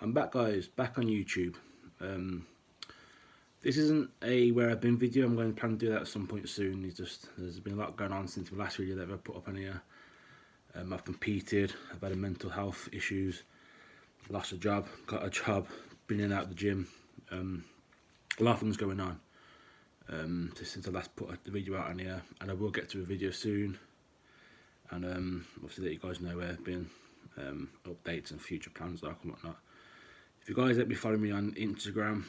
I'm back, guys, back on YouTube. This isn't a where I've been video. I'm going to plan to do that at some point soon. There's been a lot going on since the last video that I've put up on here. I've competed, I've had mental health issues, lost a job, got a job, been in and out of the gym. A lot of things going on since I last put the video out on here, and I will get to a video soon. And obviously let you guys know where I've been, updates and future plans like and whatnot. If you guys let me follow me on Instagram,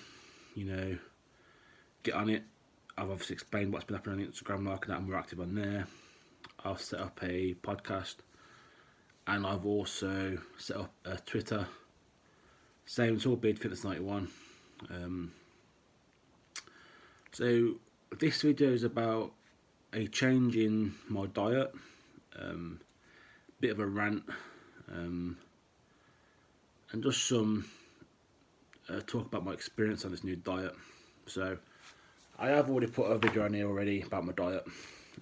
get on it. I've obviously explained what's been happening on Instagram, like that. I'm more active on there. I've set up a podcast, and I've also set up a Twitter. Same, it's all Bid Fitness 91. So this video is about a change in my diet, bit of a rant, and just some talk about my experience on this new diet. So I have already put a video on here already about my diet,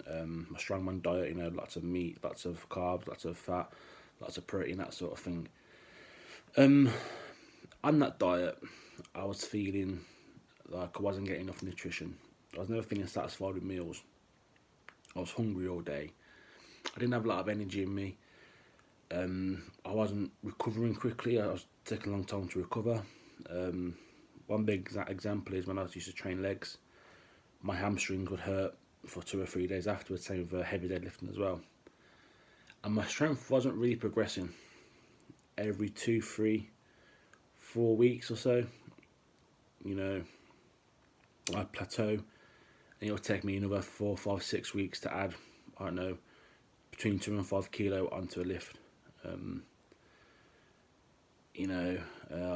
my Strongman diet. Lots of meat, lots of carbs, lots of fat, lots of protein, that sort of thing. On that diet, I was feeling like I wasn't getting enough nutrition. I was never feeling satisfied with meals. I was hungry all day. I didn't have a lot of energy in me. I wasn't recovering quickly. I was taking a long time to recover. One big example is when I used to train legs, my hamstrings would hurt for 2 or 3 days afterwards, same with heavy deadlifting as well. And my strength wasn't really progressing. Every 2, 3, 4 weeks or so, I'd plateau, and it would take me another 4, 5, 6 weeks to add, I don't know, between 2 and 5 kilo onto a lift. I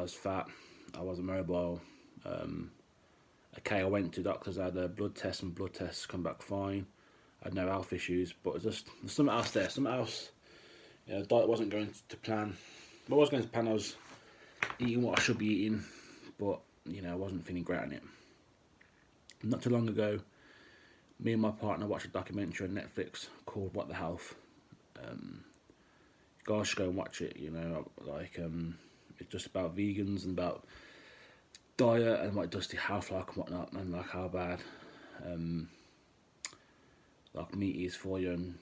was fat, I wasn't mobile. I went to doctors, I had a blood test, and blood tests come back fine. I had no health issues, but there's something else there, the diet wasn't going to plan. What I was going to plan, I was eating what I should be eating, but I wasn't feeling great on it. Not too long ago, me and my partner watched a documentary on Netflix called What the Health. Guys should go and watch it. It's just about vegans and about diet and what it does to health like and whatnot, and like how bad like meat is for you and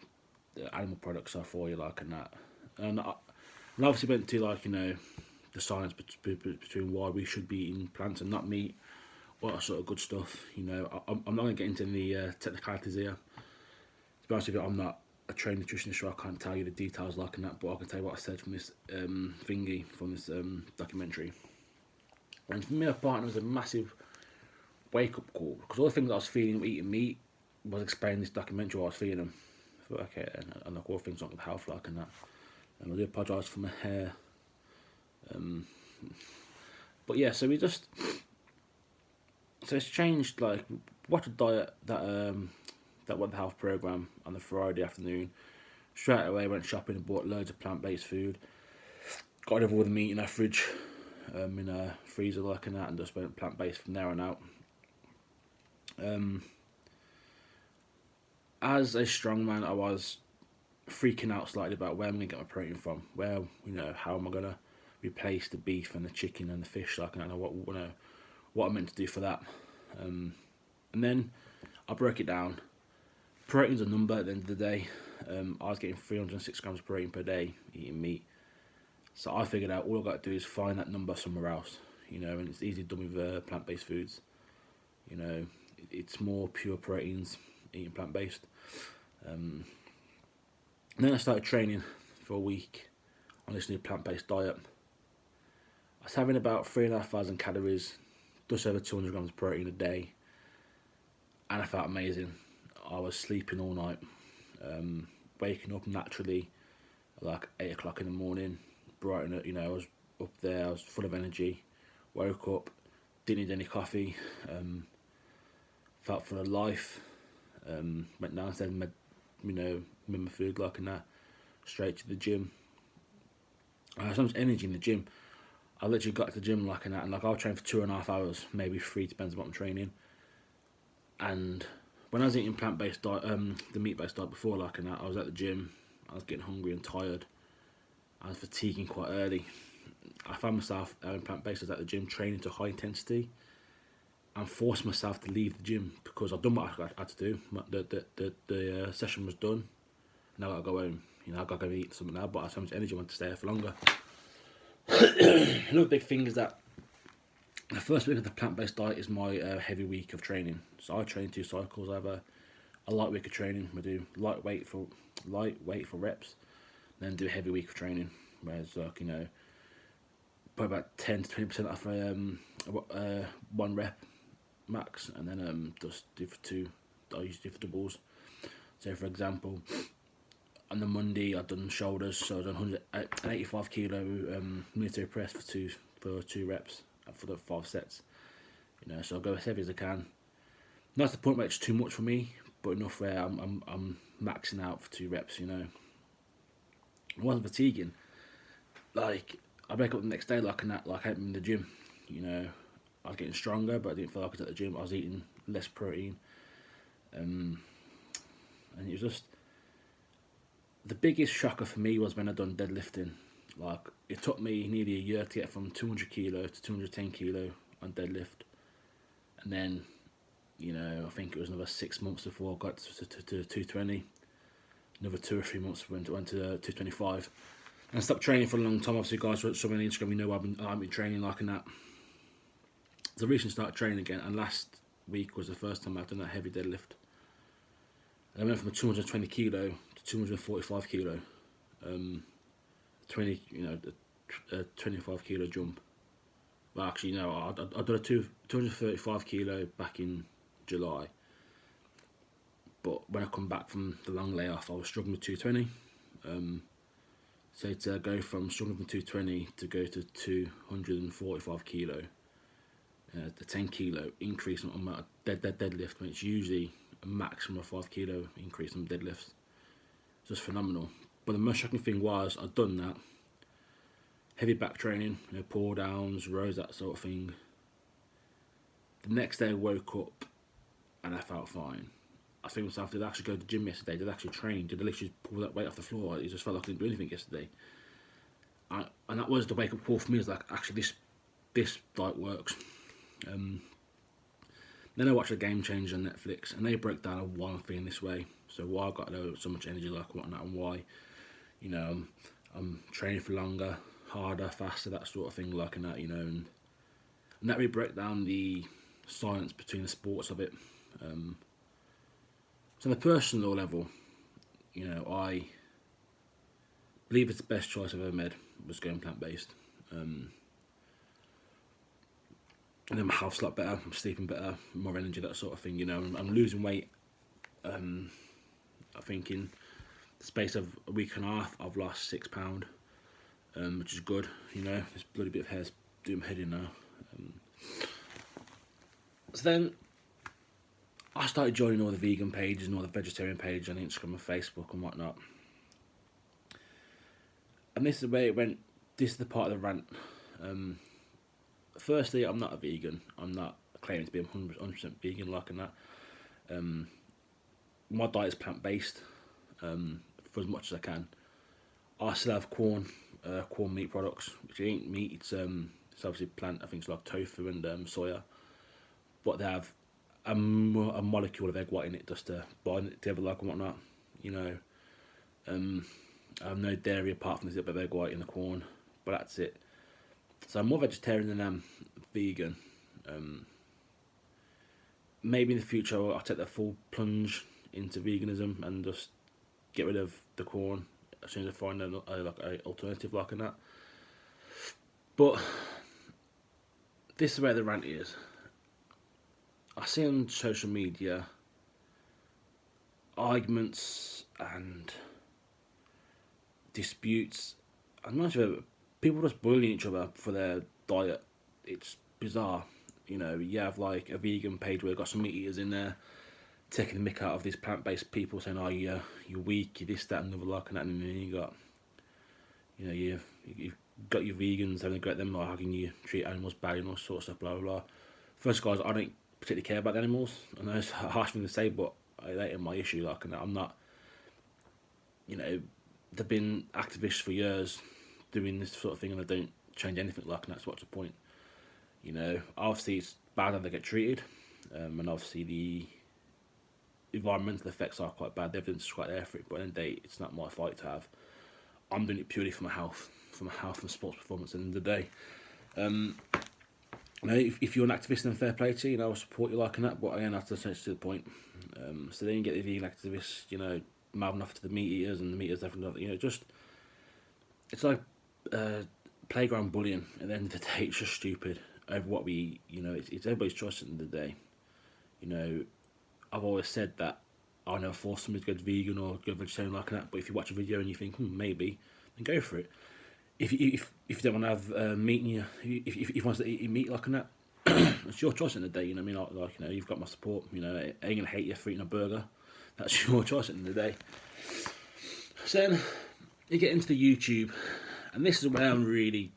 the animal products are for you, like, and that. And obviously went to the science between why we should be eating plants and not meat, all that sort of good stuff. I'm not going to get into any technicalities here. To be honest with you, I'm not a trained nutritionist, so I can't tell you the details like and that, but I can tell you what I said from this thingy, from this documentary. And for me, my partner, was a massive wake-up call, because all the things I was feeling with eating meat was explaining this documentary what I was feeling. I thought, okay, and like all things like with health like and that. And I do apologise for my hair. But yeah, so it's changed. Like, watch a diet that What the Health program on the Friday afternoon. Straight away went shopping and bought loads of plant-based food. Got rid of all the meat in our fridge, in a freezer like and that, and just went plant-based from there on out. As a strongman, I was freaking out slightly about where I'm going to get my protein from. How am I going to replace the beef and the chicken and the fish? Like, I don't know what I'm meant to do for that. And then I broke it down. Protein's a number at the end of the day. I was getting 306 grams of protein per day eating meat. So I figured out all I've got to do is find that number somewhere else. And it's easy done with plant-based foods. It's more pure proteins eating plant-based. And then I started training for a week on this new plant-based diet. I was having about 3,500 calories, just over 200 grams of protein a day, and I felt amazing. I was sleeping all night, waking up naturally at like 8 o'clock in the morning, bright and I was up there, I was full of energy. Woke up, didn't need any coffee, felt full of life. Went downstairs, made my food like and that, straight to the gym. I had so much energy in the gym. I literally got to the gym like and that, and I'll train for 2.5 hours, maybe 3, depends on what I'm training. And when I was eating plant-based diet, the meat-based diet before like and that, I was at the gym, I was getting hungry and tired. I was fatiguing quite early. I found myself plant-based at the gym training to high intensity and forced myself to leave the gym because I'd done what I had to do. The session was done. Now I gotta go home. You know, I gotta go eat something now, but I have so much energy, I want to stay there for longer. Another big thing is that the first week of the plant-based diet is my heavy week of training. So I train 2 cycles. I have a light week of training. We do lightweight for reps, then do a heavy week of training. Whereas probably about 10 to 20% off 1 rep max, and then just do for 2. I usually do for doubles. So for example, on the Monday I've done shoulders, so I've done an 85 kilo military press for two reps for the 5 sets. You know, so I'll go as heavy as I can. Not to the point where it's too much for me, but enough where I'm maxing out for 2 reps. You know, it wasn't fatiguing. Like I wake up the next day like I hadn't been in the gym. You know, I was getting stronger, but I didn't feel like I was at the gym. I was eating less protein, and it was just the biggest shocker for me was when I done deadlifting. Like it took me nearly a year to get from 200 kilo to 210 kilo on deadlift, and then I think it was another 6 months before I got to 220. Another 2 or 3 months went to 225. And I stopped training for a long time. Obviously, guys, so on Instagram, you know I've been training like that. So I recently started training again, and last week was the first time I've done that heavy deadlift. And I went from a 220 kilo to 245 kilo. 25 kilo jump. Well, actually, no, I did a 235 kilo back in July. But when I come back from the long layoff, I was struggling with 220. So to go from struggling with 220 to go to 245 kilo, the 10 kilo increase on my deadlift, when it's usually a maximum of 5 kilo increase on deadlifts. It's just phenomenal. But the most shocking thing was I'd done that. Heavy back training, pull downs, rows, that sort of thing. The next day I woke up and I felt fine. I think myself, did I actually go to the gym yesterday? Did I actually train? Did I literally pull that weight off the floor? It just felt like I didn't do anything yesterday. And that was the wake up call for me. It's like, actually, this diet works. Then I watched a Game Changer on Netflix, and they break down why I'm feeling this way. So why I've got so much energy, like whatnot, and why, I'm training for longer, harder, faster, that sort of thing, like that, and that really break down the science between the sports of it. So on a personal level, I believe it's the best choice I've ever made was going plant-based. And then my health's a lot better, I'm sleeping better, more energy, that sort of thing, I'm losing weight. I think in the space of a week and a half, I've lost 6 pounds, which is good, this bloody bit of hair's doing my head in now. So then I started joining all the vegan pages and all the vegetarian pages on Instagram and Facebook and whatnot. And this is the way it went. This is the part of the rant. Firstly, I'm not a vegan. I'm not claiming to be 100% vegan like that. My diet is plant-based for as much as I can. I still have corn meat products, which ain't meat. It's obviously plant. I think it's like tofu and soya, but they have a molecule of egg white in it just to bind it together like and whatnot. I have no dairy apart from this bit of egg white in the corn, but that's it. So I'm more vegetarian than I'm vegan. Maybe in the future I'll take the full plunge into veganism and just get rid of the corn as soon as I find an alternative like that. But this is where the rant is. I see on social media arguments and disputes. I'm not sure, people just bullying each other for their diet. It's bizarre. You have like a vegan page where you've got some meat eaters in there taking the mick out of these plant-based people, saying, "Oh, you're weak, you're this, that, and another," like that. And then you got, you've got your vegans having a go at them, like how can you treat animals bad and all sorts of stuff, blah blah blah. First, guys, I don't particularly care about the animals. I know it's a harsh thing to say, but that ain't my issue. Like, I'm not. They've been activists for years doing this sort of thing, and I don't change anything like, and that's what's the point. You know, obviously it's bad how they get treated, and obviously the environmental effects are quite bad. The evidence is quite there for it, but at the end of the day, it's not my fight to have. I'm doing it purely for my health, and sports performance. At the end of the day, you know, if you're an activist, then fair play to you. You know, I'll support you like that. But again, that's essentially the point. So then you get the vegan activists, you know, mouthing off to the meat eaters, and the meat eaters definitely, you know, just it's like playground bullying. At the end of the day, it's just stupid over what we eat. You know, it's everybody's choice at the end of the day. You know, I've always said that I never force somebody to go vegan or go vegetarian like that. But if you watch a video and you think, maybe, then go for it. If you don't want to have meat in you, if you want to eat meat like that, it's your choice in the day. You know what I mean? Like, you know, you've got my support. You know, I ain't gonna hate you for eating a burger. That's your choice at the end of the day. So then you get into the YouTube, and this is where I'm really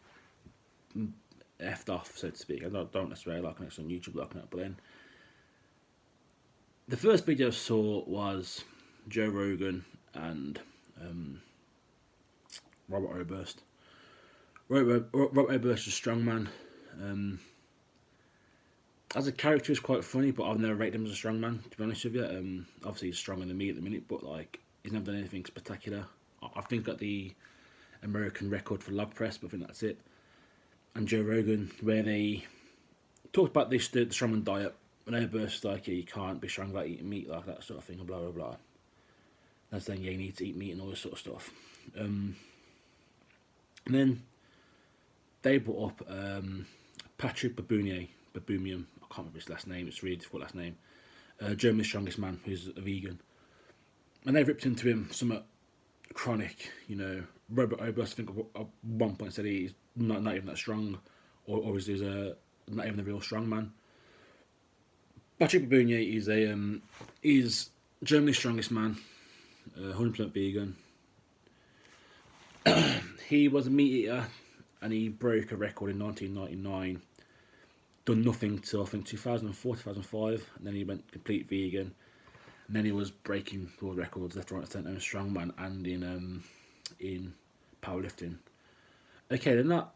effed off, so to speak. I don't necessarily like it on YouTube like that, but then the first video I saw was Joe Rogan and Robert Oberst. Robert Oberst is a strongman. As a character, he's quite funny, but I've never rated him as a strongman, to be honest with you. Obviously, he's stronger than me at the minute, but like he's never done anything spectacular. I think he's got the American record for log press, but I think that's it. And Joe Rogan, where they talked about the strongman diet, and Oberst like, yeah, you can't be strong without eating meat, like that sort of thing, and blah blah blah. That's saying, yeah, you need to eat meat and all this sort of stuff. And then they brought up Patrick Baboumian. I can't remember his last name. It's a really difficult last name. Germany's strongest man, who's a vegan, and they ripped into him somewhat chronic. You know, Robert Oberst, I think at one point said he's not even that strong, or is not even the real strong man. Patrick Baboumian is Germany's strongest man, 100% vegan. He was a meat eater, and he broke a record in 1999. Done nothing till I think 2004, 2005, and then he went complete vegan. And then he was breaking world records left, right, and centre in strongman and in powerlifting. Okay, they're not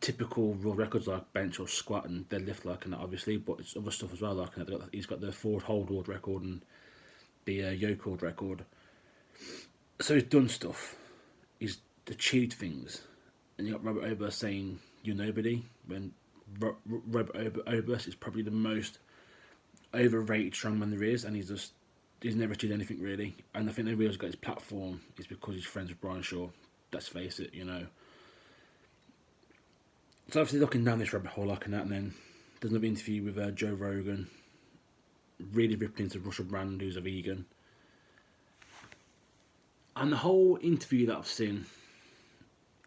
typical world records like bench or squat and deadlift like that, obviously, but it's other stuff as well. Like he's got the forward hold world record and the yoke world record. So he's done stuff. He's achieved things, and you got Robert Oberst saying you're nobody when Robert Oberst is probably the most overrated strongman there is, and he's never achieved anything really. And I think the reason he's got his platform is because he's friends with Brian Shaw. Let's face it, you know. So obviously looking down this rabbit hole like that, and then there's another interview with Joe Rogan, really ripping into Russell Brand, who's a vegan. And the whole interview that I've seen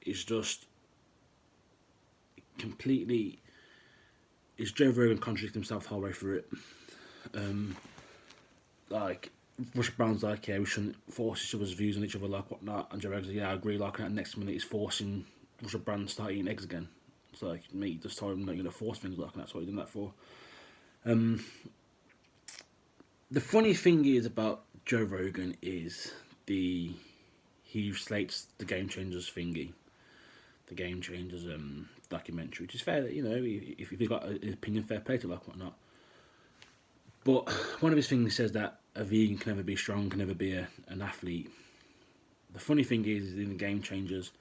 is just completely... Is Joe Rogan contradicting himself the whole way through it. Like, Russell Brand's like, yeah, we shouldn't force each other's views on each other, like whatnot. And Joe Rogan's like, yeah, I agree, like that. Next minute he's forcing Russell Brand to start eating eggs again. It's like, mate, just told him that you're going to force things like that. That's what you're doing that for. The funny thing is about Joe Rogan is he slates the Game Changers thingy. The Game Changers documentary, which is fair that, you know, if you've got an opinion, fair play to like whatnot. But one of his things says that a vegan can never be strong, can never be an athlete. The funny thing is in the Game Changers,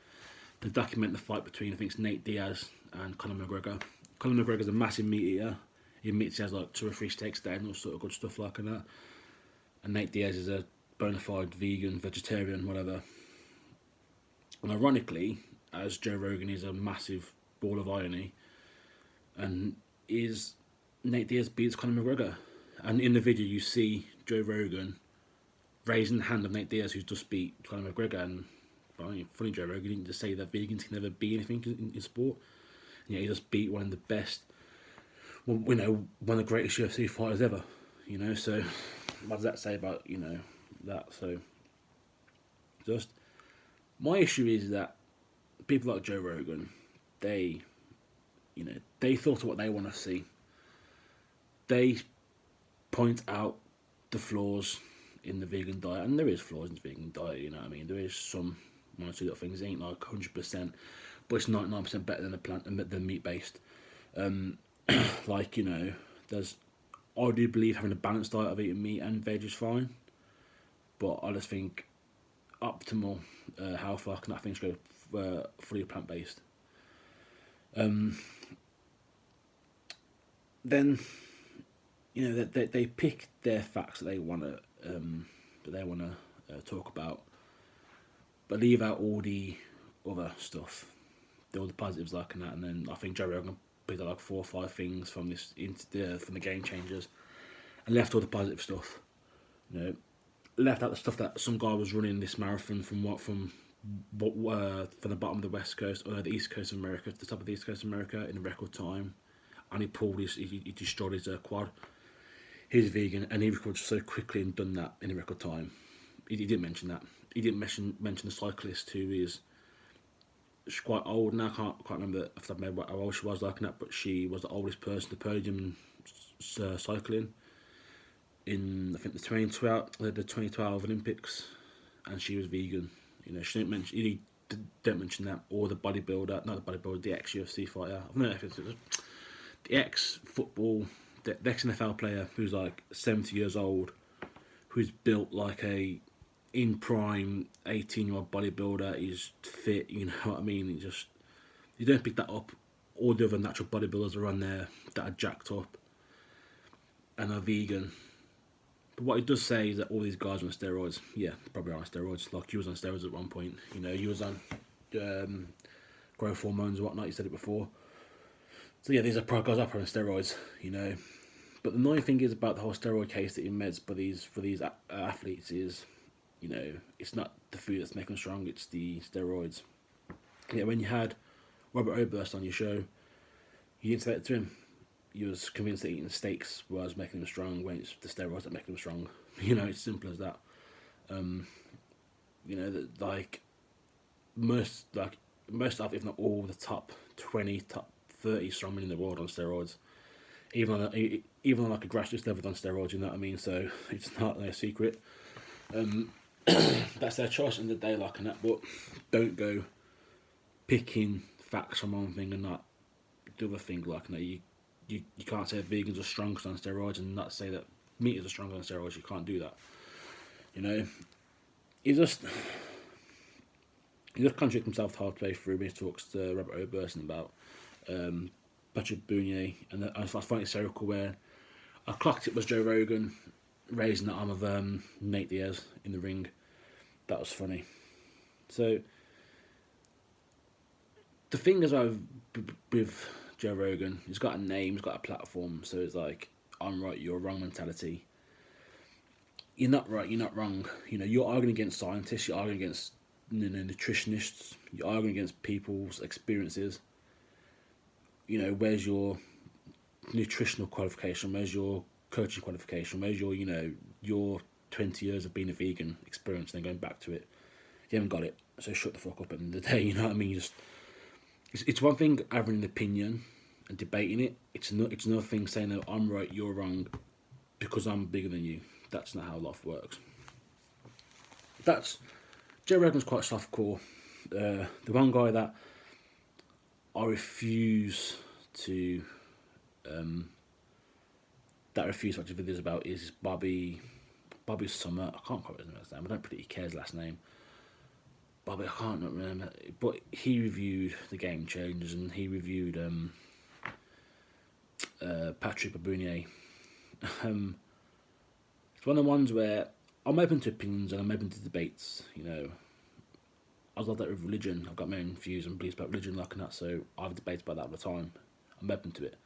they document the fight between, I think it's Nate Diaz and Conor McGregor. Conor McGregor's a massive meat eater. He admits he has like 2 or 3 steaks a day and all sort of good stuff like that. And Nate Diaz is a bona fide vegan, vegetarian, whatever. And ironically, as Joe Rogan is a massive ball of irony, and Nate Diaz beats Conor McGregor. And in the video you see Joe Rogan raising the hand of Nate Diaz, who's just beat Conor McGregor. And funny, Joe Rogan didn't just say that vegans can never be anything in sport. Yeah, he just beat one of the best, well, you know, one of the greatest UFC fighters ever. You know, so what does that say about, you know, that? So just my issue is that people like Joe Rogan, they filter what they want to see. They point out the flaws in the vegan diet, and there is flaws in the vegan diet, you know what I mean? There is some one or two little things, it ain't like 100%. but it's 99% better than a plant than meat based. Like, you know, there's I do believe having a balanced diet of eating meat and veg is fine, but I just think optimal health like that things go fully plant based. Then you know they pick their facts that they want to talk about, but leave out all the other stuff, all the positives like that. And then I think Joe Rogan picked out like 4 or 5 things from from the game changers, and left all the positive stuff. You know, left out the stuff that some guy was running this marathon from the bottom of the west coast or the east coast of America to the top of the east coast of America in a record time, and he destroyed his quad. He's vegan, and he recorded so quickly and done that in a record time. He didn't mention that. He didn't mention the cyclist who is quite old now. I can't remember off the top of my head how old she was like that, but she was the oldest person to podium cycling in I think the 2012 Olympics, and she was vegan. You know, she didn't mention. He didn't mention that, or the bodybuilder, not the bodybuilder, the ex-UFC fighter. I don't know if it's the ex-football, the ex-NFL player who's like 70 years old, who's built like a in prime 18-year-old bodybuilder. He's fit, you know what I mean. You don't pick that up. All the other natural bodybuilders are on there that are jacked up and are vegan. But what he does say is that all these guys are on steroids. Yeah, probably on steroids. Like he was on steroids at one point. You know, he was on growth hormones and whatnot. He said it before. So yeah, these are guys up on steroids. You know, but the annoying thing is about the whole steroid case that he meds for these athletes is, you know, it's not the food that's making them strong. It's the steroids. Yeah, when you had Robert Oberst on your show, you didn't say that to him. You was convinced that eating steaks was making them strong when it's the steroids that make them strong. You know, it's simple as that. You know, that like most of, if not all, the top 20, top 30 strongmen in the world on steroids. Even on like a grassroots level on steroids, you know what I mean? So it's not no secret. That's their choice in the day, like and that. But don't go picking facts from one thing and not the other thing, like that. You can't say vegans are strong on steroids and not say that meat is strong on steroids. You can't do that. You know, he just contradicts himself halfway through when he talks to Robert Oberst about Patrick Bounier, and I find it hysterical where I clocked it was Joe Rogan raising the arm of Nate Diaz in the ring. That was funny. So the thing is with Joe Rogan, he's got a name, he's got a platform, so it's like, I'm right, you're wrong mentality. You're not right, you're not wrong. You know, you're arguing against scientists, you're arguing against nutritionists, you're arguing against people's experiences. You know, where's your nutritional qualification? Where's your coaching qualification? Where's your, you know, your 20 years of being a vegan experience and then going back to it? You haven't got it, so shut the fuck up at the end of the day, you know what I mean? It's one thing having an opinion and debating it. It's another thing saying that I'm right, you're wrong, because I'm bigger than you. That's not how life works. Joe Rogan's quite softcore. The one guy that I refuse to watch videos about is Bobby Summer. I can't quite remember his name. I don't particularly care his last name. Bobby, I can't remember. But he reviewed the Game Changers and he reviewed Patrick Bounier. It's one of the ones where I'm open to opinions and I'm open to debates. You know, I was like that with religion. I've got my own views and beliefs about religion, like that. So I have debates about that all the time. I'm open to it.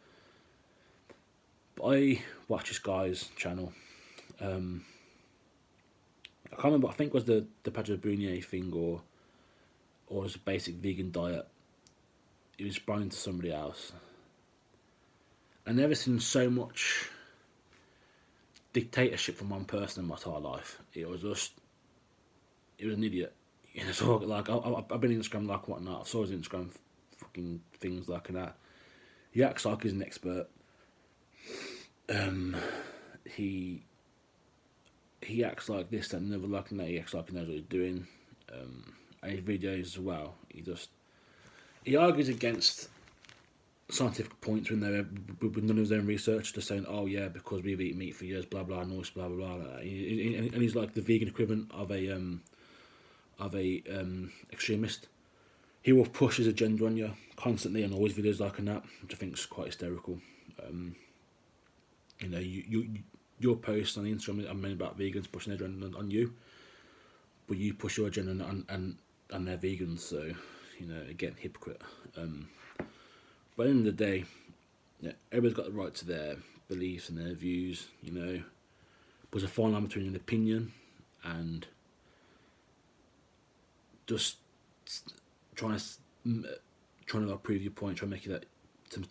But I watch this guy's channel. I can't remember. I think it was the Patrick Bounier thing or was a basic vegan diet. He was responding to somebody else. I've never seen so much dictatorship from one person in my entire life. It was an idiot. You know, so like I've been on Instagram like whatnot. I saw his Instagram fucking things like that. He acts like he's an expert. He acts like this and never like that. He acts like he knows what he's doing. And his videos as well. he argues against scientific points with none of his own research, just saying, oh yeah, because we've eaten meat for years, blah blah, and all this, blah blah blah. And he's like the vegan equivalent of a extremist. He will push his agenda on you constantly and always videos like that, which I think is quite hysterical. You know, your posts on Instagram are mainly about vegans pushing their agenda on you, but you push your agenda and they're vegans, so, you know, again, hypocrite. But at the end of the day, yeah, everybody's got the right to their beliefs and their views, you know. There's a fine line between an opinion and just trying to like prove your point, trying to make it and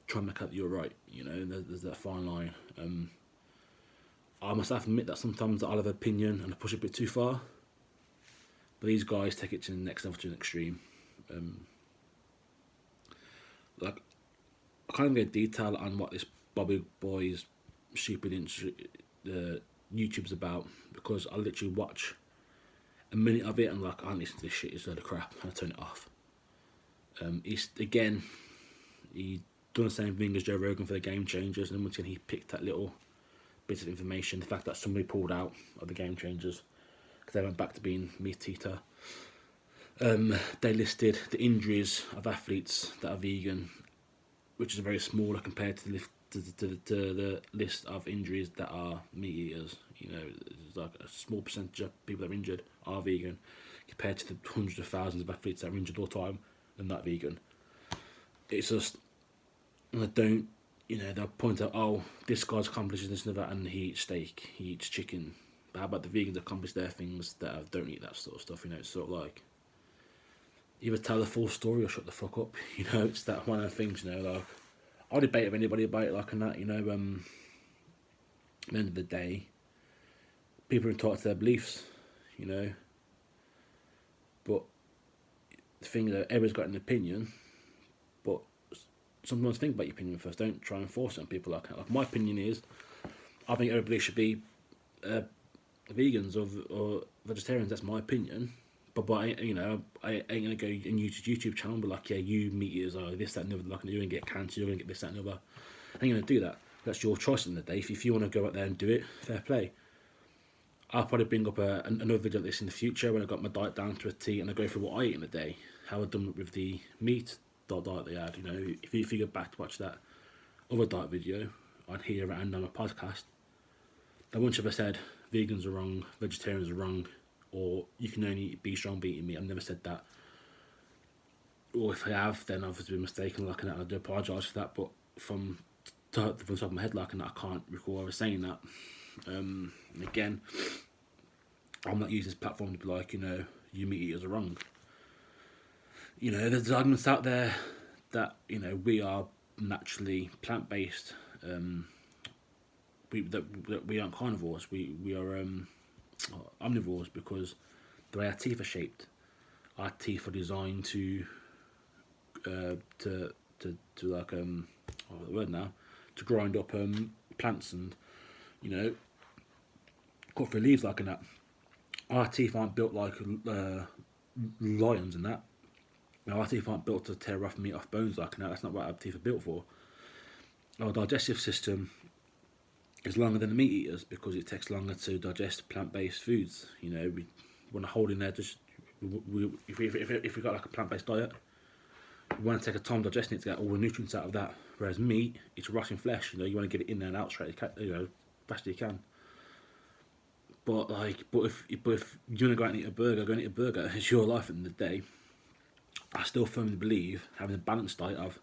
try and make out that you're right, you know. There's that fine line. I must have to admit that sometimes I'll have an opinion and I push it a bit too far, but these guys take it to the next level, to an extreme. Like, I can't even get detail on what this Bobby Boy's stupid YouTube's about, because I literally watch a minute of it and like, I don't listen to this shit, it's a load of crap, and I turn it off. He done the same thing as Joe Rogan for the Game Changers, and once again he picked that little bit of information, the fact that somebody pulled out of the Game Changers because they went back to being meat eater. They listed the injuries of athletes that are vegan, which is very smaller compared to the list of injuries that are meat eaters. You know, it's like a small percentage of people that are injured are vegan compared to the hundreds of thousands of athletes that are injured all the time and not vegan. It's just, and I don't, you know, they'll point out, oh, this guy's accomplished this and that, and he eats steak, he eats chicken. But how about the vegans accomplish their things that don't eat that sort of stuff? You know, it's sort of like, either tell the full story or shut the fuck up. You know, it's that one of the things, you know, like, I'll debate with anybody about it like that, you know. At the end of the day, people are entitled to their beliefs, you know. But the thing is that everyone's got an opinion, but sometimes think about your opinion first. Don't try and force it on people like that. Like, my opinion is, I think everybody should be vegans or vegetarians. That's my opinion. But you know, I ain't gonna go and use your YouTube channel and be like, yeah, you meat eaters are this, that, and the other. Like, you're gonna get cancer, you're gonna get this, that, and the other. I ain't gonna do that. That's your choice in the day. If you want to go out there and do it, fair play. I'll probably bring up another video of this in the future when I got my diet down to a T and I go through what I eat in a day, how I've done with the meat diet they had. You know, if you go back to watch that other diet video on here and on a podcast, I wouldn't have said vegans are wrong, vegetarians are wrong, or you can only be strong by eating meat. I've never said that. Or if I have, then I've been mistaken like that. I do apologise for that, but from the top of my head like that, I can't recall ever saying that. Again, I'm not using this platform to be like, you know, you meat eaters are wrong. You know, there's arguments out there that, you know, we are naturally plant-based. We aren't carnivores. We are omnivores, because the way our teeth are shaped, our teeth are designed to like oh, the word now, to grind up plants and, you know, cut through leaves like that. Our teeth aren't built like lions and that. You know, our teeth aren't built to tear off meat off bones like that. That's not what our teeth are built for. Our digestive system is longer than the meat eaters because it takes longer to digest plant-based foods. You know, we want to hold in there. Just if we got like a plant-based diet, we want to take a time digesting it to get all the nutrients out of that. Whereas meat, it's rotting flesh. You know, you want to get it in there and out straight. You know, fast as you can. But if you want to go out and eat a burger, go and eat a burger. It's your life at the end of the day. I still firmly believe having a balanced diet of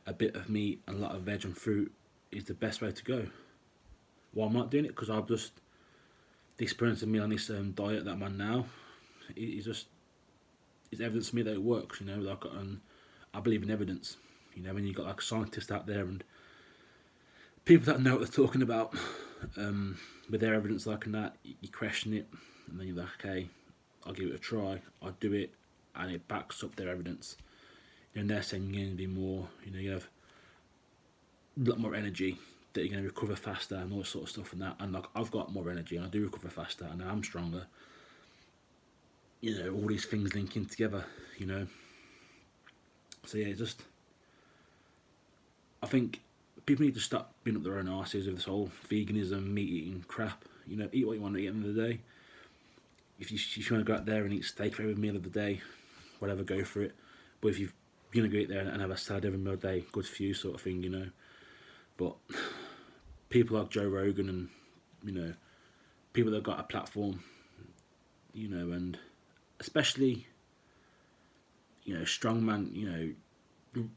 a bit of meat and a lot of veg and fruit is the best way to go. Why I'm not doing it? Because I've just, the experience of me on this diet that I'm on now, it's evidence to me that it works. You know, like, and I believe in evidence. You know, when you got like scientists out there and people that know what they're talking about, with their evidence like that, you question it, and then you're like, okay, I'll give it a try. I'll do it, and it backs up their evidence. And they're saying you're going to be more, you know, you have a lot more energy, that you're going to recover faster and all sort of stuff and that. And like, I've got more energy and I do recover faster and I'm stronger. You know, all these things linking together, you know. So yeah, just I think people need to stop being up their own arses with this whole veganism, meat eating crap. You know, eat what you want to eat at the end of the day. If you want to go out there and eat steak for every meal of the day, whatever, go for it. But if you're gonna go out there and have a salad every meal a day, good for you, sort of thing, you know. But people like Joe Rogan and people that have got a platform, and especially Strongman,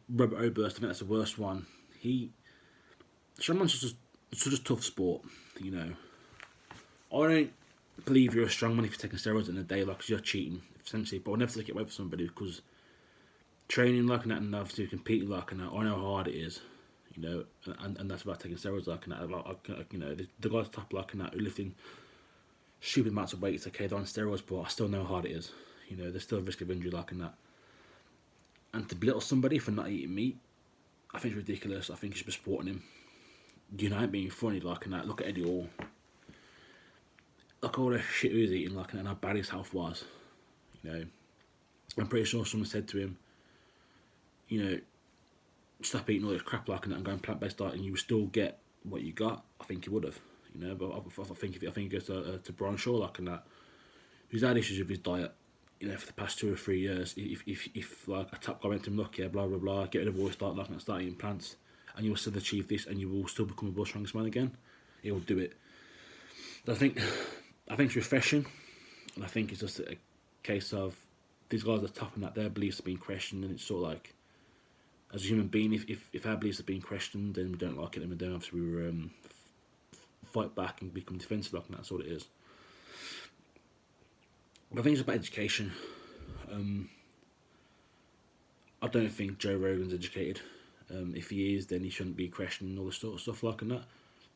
Robert Oberst, I think that's the worst one. Strongman's just such a tough sport, I don't believe you're a strongman if you're taking steroids in a day, like, 'cause you're cheating essentially. But I'll never take it away from somebody because training like that and obviously competing like that, I know how hard it is, and that's about taking steroids like that. The guys top like that who lifting stupid amounts of weights, okay, they're on steroids, but I still know how hard it is. There's still a risk of injury like that. And to belittle somebody for not eating meat, I think it's ridiculous. I think you should be supporting him. Ain't being funny like that. Look at Eddie Hall. Look at all the shit he was eating like that and how bad his health was. I'm pretty sure someone said to him, stop eating all this crap like that and go on plant-based diet and you would still get what you got. I think he would have. But I think he goes to Brian Shaw like that, who's had issues with his diet, for the past 2 or 3 years. If like a top guy went to him, look, yeah, blah blah blah, get rid of all this diet like that, start eating plants, and you will still achieve this, and you will still become a world's strongest man again, he will do it. But I think it's refreshing, and I think it's just a case of these guys are topping that their beliefs are being questioned, and it's sort of like, as a human being, if our beliefs are being questioned, then we don't like it, and then obviously we fight back and become defensive like that. That's all it is. But I think it's about education. I don't think Joe Rogan's educated. If he is, then he shouldn't be questioning all this sort of stuff like that.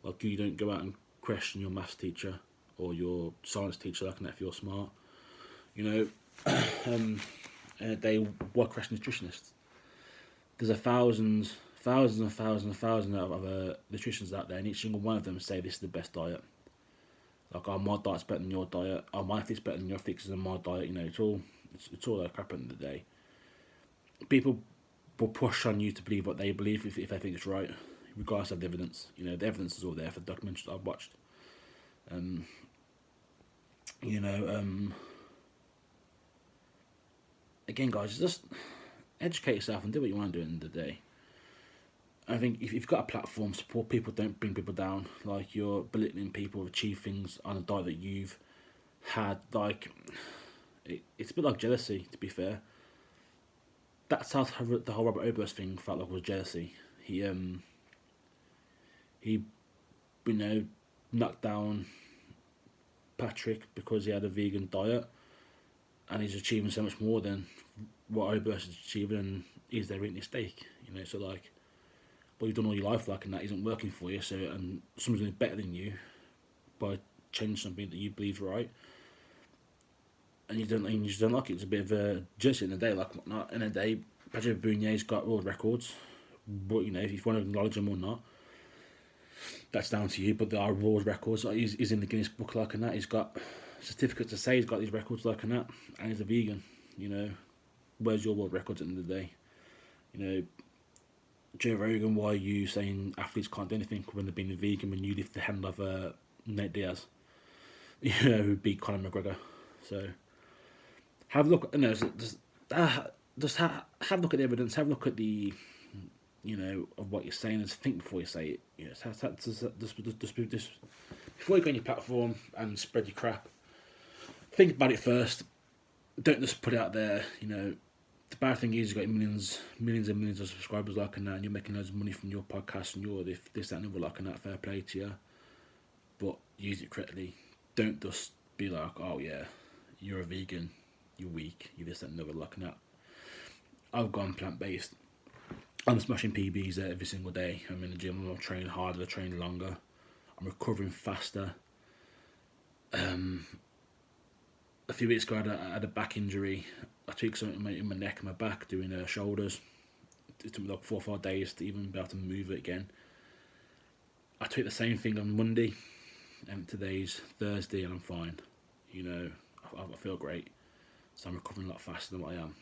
Like, you don't go out and question your maths teacher or your science teacher like that if you're smart. They were question nutritionists. There's thousands of nutritionists out there, and each single one of them say this is the best diet. Like, oh, my diet's better than your diet. Oh, my fit's better than your fit because of my diet. It's all that crap at the end of the day. People will push on you to believe what they believe if they think it's right, regardless of the evidence. The evidence is all there for the documentaries that I've watched. Again, guys, just educate yourself and do what you want to do at the end of the day. I think if you've got a platform, support people, don't bring people down. Like, you're belittling people who achieve things on a diet that you've had. Like, it's a bit like jealousy, to be fair. That's how the whole Robert Oberst thing felt like, was jealousy. He knocked down Patrick because he had a vegan diet, and he's achieving so much more than what Oberst is achieving, and he's there eating his steak. So like, but you've done all your life like, and that isn't working for you. So, and someone's doing better than you by changing something that you believe right, and you just don't like it. It's a bit of a jealousy in the day, like whatnot. In the day, Patrick Bournier's got world records, but if you want to acknowledge them or not, that's down to you. But there are world records. Like, he's in the Guinness Book like that. He's got certificates to say he's got these records like that, and he's a vegan. Where's your world records at the end of the day? Joe Rogan, why are you saying athletes can't do anything when they're being a vegan when you lift the hand of Nate Diaz, who beat Conor McGregor? So have a look. Just have a look at the evidence. Have a look at the, of what you're saying, and think before you say it. Just before you go on your platform and spread your crap. Think about it first. Don't just put it out there. The bad thing is you've got millions and millions of subscribers like that, and you're making loads of money from your podcast and your this, that, and other like that. Fair play to you, but use it correctly. Don't just be like, oh yeah, you're a vegan, you're weak, you this, that, and other like that. I've gone plant-based. I'm smashing PBs every single day. I'm in the gym. I'm training harder, I train longer. I'm recovering faster. A few weeks ago, I had a back injury. I tweaked something in my neck and my back doing shoulders. It took me like 4 or 5 days to even be able to move it again. I tweaked the same thing on Monday, and today's Thursday, and I'm fine. I feel great. So I'm recovering a lot faster than what I am.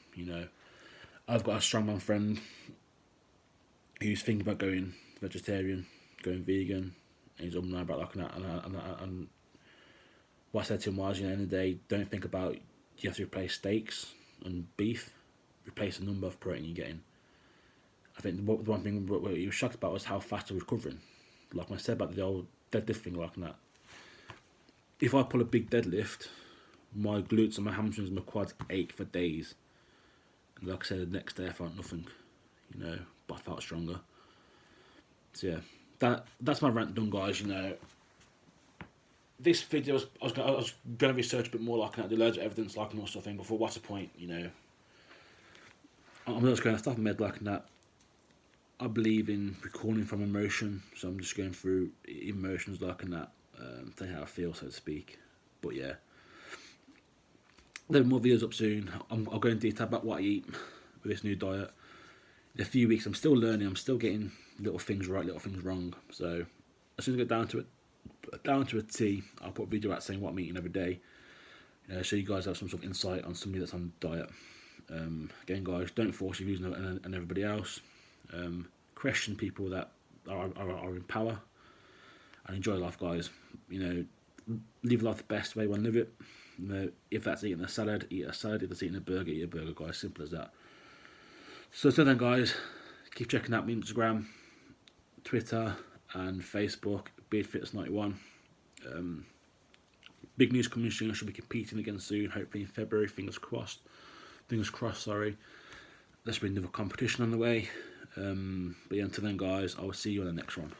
I've got a strongman friend who's thinking about going vegetarian, going vegan, and he's now about like that. And what I said to him was, you know, in the day, don't think about you have to replace steaks and beef, replace the number of protein you're getting. I think the one thing what he was shocked about was how fast I was recovering. Like when I said about the old deadlift thing, like that. If I pull a big deadlift, my glutes and my hamstrings and my quads ache for days. And like I said, the next day I felt nothing, you know, but I felt stronger. So yeah, that's my rant done, guys. You know, this video I was gonna research a bit more, like, and do loads of evidence, like, and all sort of thing. Before, what's the point, you know? I'm just going to stuff med like that. I believe in recording from emotion, so I'm just going through emotions like that, tell you how I feel, so to speak. But yeah, there'll be more videos up soon. I'll go in detail about what I eat with this new diet. In a few weeks, I'm still learning. I'm still getting little things right, little things wrong. So as soon as I get down to a T, I'll put a video out saying what I'm eating every day. So you guys have some sort of insight on somebody that's on diet. Again, guys, don't force your views on everybody else. Question people that are in power, and enjoy life, guys. You know, live life the best way you want to live it. You know, if that's eating a salad, eat a salad. If that's eating a burger, eat a burger, guys. Simple as that. So until then, guys, keep checking out my Instagram, Twitter, and Facebook. BeardFitness91. Big news coming soon. I should be competing again soon. Hopefully in February. Fingers crossed. Sorry. There's been another competition on the way. But yeah, until then, guys, I will see you on the next one.